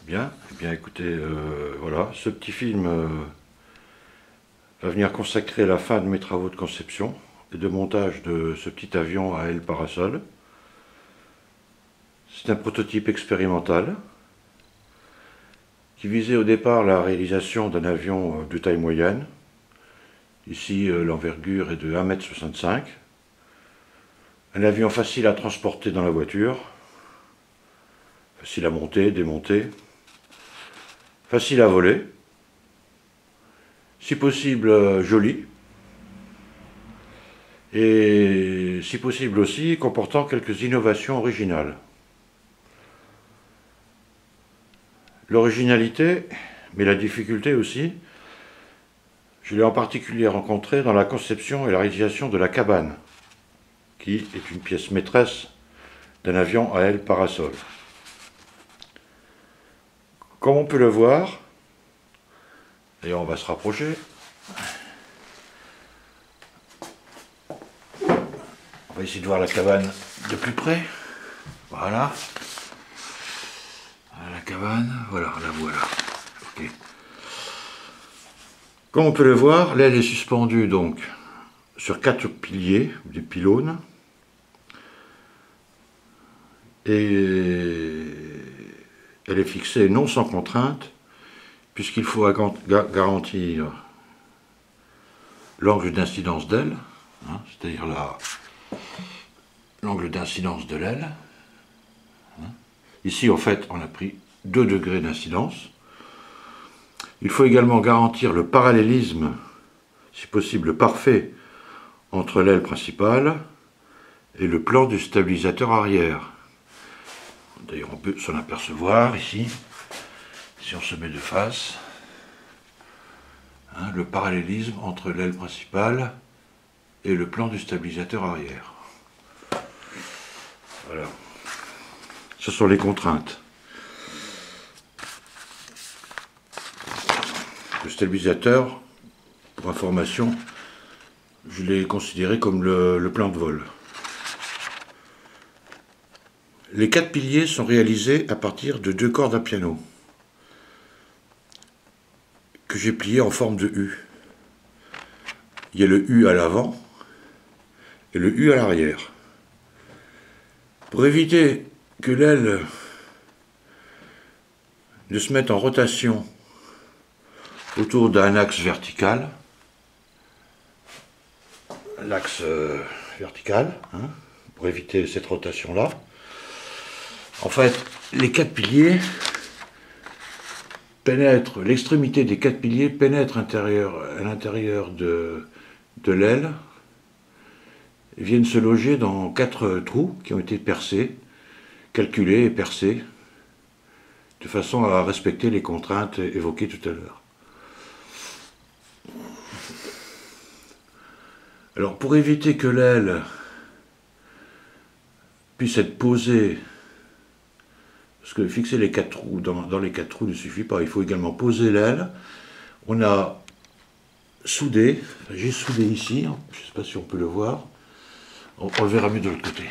Bien, eh bien écoutez, voilà, ce petit film va venir consacrer la fin de mes travaux de conception et de montage de ce petit avion à aile parasol. C'est un prototype expérimental qui visait au départ la réalisation d'un avion de taille moyenne. Ici, l'envergure est de 1,65 m. Un avion facile à transporter dans la voiture, facile à monter, démonter, facile à voler, si possible joli, et si possible aussi comportant quelques innovations originales. L'originalité, mais la difficulté aussi, je l'ai en particulier rencontrée dans la conception et la réalisation de la cabane, qui est une pièce maîtresse d'un avion à aile parasol. Comme on peut le voir, et on va se rapprocher, on va essayer de voir la cabane de plus près. Voilà. La cabane, voilà, la voilà. Okay. Comme on peut le voir, l'aile est suspendue donc sur 4 piliers, des pylônes, et elle est fixée non sans contrainte, puisqu'il faut garantir l'angle d'incidence d'aile, hein, c'est-à-dire l'angle d'incidence de l'aile. Ici, en fait, on a pris 2 degrés d'incidence. Il faut également garantir le parallélisme, si possible parfait, entre l'aile principale et le plan du stabilisateur arrière. D'ailleurs, on peut s'en apercevoir ici, si on se met de face, hein, le parallélisme entre l'aile principale et le plan du stabilisateur arrière. Voilà. Ce sont les contraintes. Le stabilisateur, pour information, je l'ai considéré comme le plan de vol. Les 4 piliers sont réalisés à partir de 2 cordes à piano que j'ai pliées en forme de U. Il y a le U à l'avant et le U à l'arrière. Pour éviter que l'aile ne se mette en rotation autour d'un axe vertical, l'axe vertical, hein, pour éviter cette rotation-là, en fait, les 4 piliers pénètrent, l'extrémité des 4 piliers pénètre à l'intérieur de l'aile et viennent se loger dans 4 trous qui ont été percés, calculés et percés, de façon à respecter les contraintes évoquées tout à l'heure. Alors, pour éviter que l'aile puisse être posée, parce que fixer les 4 trous dans les 4 trous ne suffit pas, il faut également poser l'aile. On a soudé, j'ai soudé ici, je ne sais pas si on peut le voir, on le verra mieux de l'autre côté.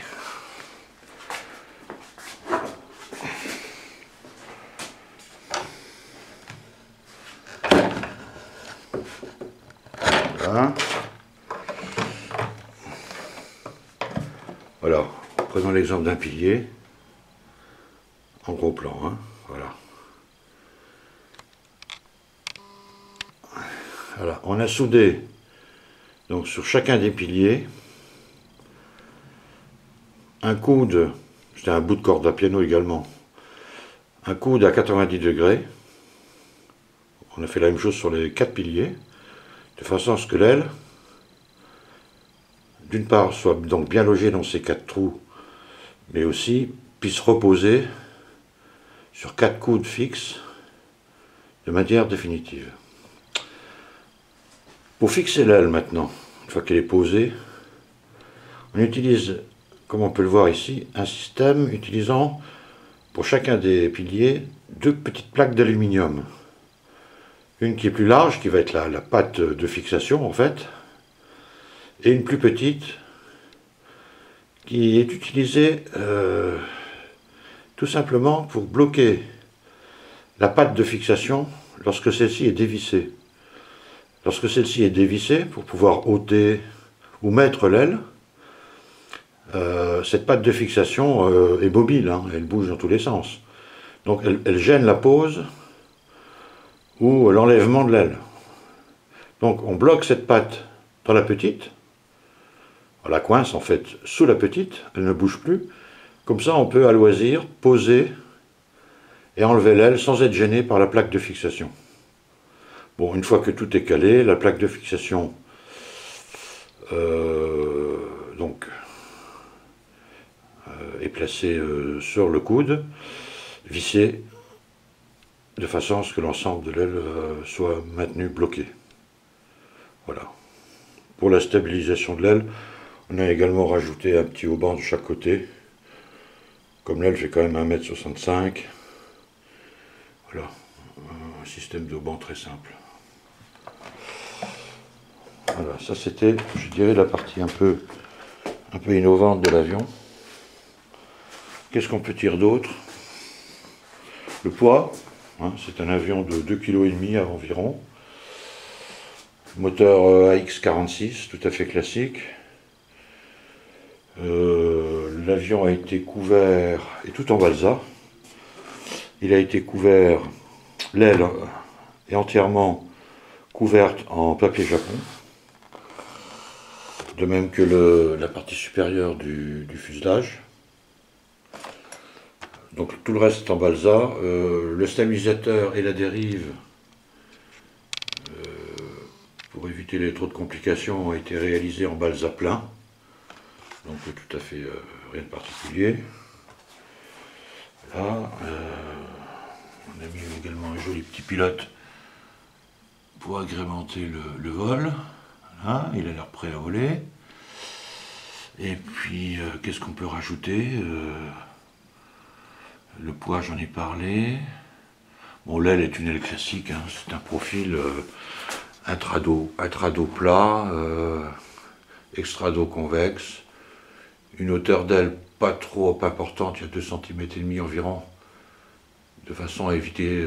Voilà. Voilà, prenons l'exemple d'un pilier, en gros plan, hein, voilà. Voilà, on a soudé donc sur chacun des piliers un coude, c'était un bout de corde à piano également, un coude à 90 degrés. On a fait la même chose sur les 4 piliers, de façon à ce que l'aile, d'une part, soit donc bien logée dans ces 4 trous, mais aussi puisse reposer sur 4 coudes fixes de manière définitive. Pour fixer l'aile maintenant, une fois qu'elle est posée, on utilise, comme on peut le voir ici, un système utilisant pour chacun des piliers 2 petites plaques d'aluminium. Une qui est plus large, qui va être la patte de fixation en fait, et une plus petite qui est utilisée tout simplement pour bloquer la patte de fixation lorsque celle-ci est dévissée. Lorsque celle-ci est dévissée, pour pouvoir ôter ou mettre l'aile, cette patte de fixation est mobile, hein, elle bouge dans tous les sens. Donc elle gêne la pose ou l'enlèvement de l'aile. Donc on bloque cette patte dans la petite, on la coince en fait sous la petite, elle ne bouge plus. Comme ça on peut à loisir poser et enlever l'aile sans être gêné par la plaque de fixation. Bon, une fois que tout est calé, la plaque de fixation est placée sur le coude, vissée de façon à ce que l'ensemble de l'aile soit maintenu bloqué. Voilà. Pour la stabilisation de l'aile, on a également rajouté un petit haubans de chaque côté. Comme l'aile fait quand même 1,65 m. Voilà. Un système d'haubans très simple. Voilà, ça c'était, je dirais, la partie un peu innovante de l'avion. Qu'est-ce qu'on peut dire d'autre? Le poids, hein, c'est un avion de 2,5 kg environ. Moteur AX46, tout à fait classique. L'avion a été couvert, et tout en balsa. Il a été couvert, l'aile est entièrement couverte en papier japon. De même que la partie supérieure du fuselage. Donc tout le reste est en balsa. Le stabilisateur et la dérive, pour éviter trop de complications, ont été réalisés en balsa plein. Donc tout à fait rien de particulier. Là, on a mis également un joli petit pilote pour agrémenter le vol. Voilà, il a l'air prêt à voler. Et puis, qu'est-ce qu'on peut rajouter? Le poids, j'en ai parlé. Bon, l'aile est une aile classique, hein, c'est un profil intrado plat, extrado convexe, une hauteur d'aile pas trop importante, il y a 2,5 cm environ, de façon à éviter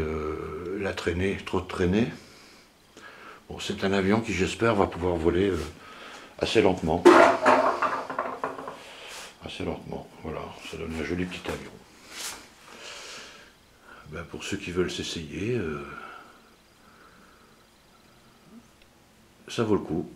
la traînée, trop de traînée. Bon, c'est un avion qui, j'espère, va pouvoir voler assez lentement. Assez lentement, voilà, ça donne un joli petit avion. Ben, pour ceux qui veulent s'essayer, ça vaut le coup.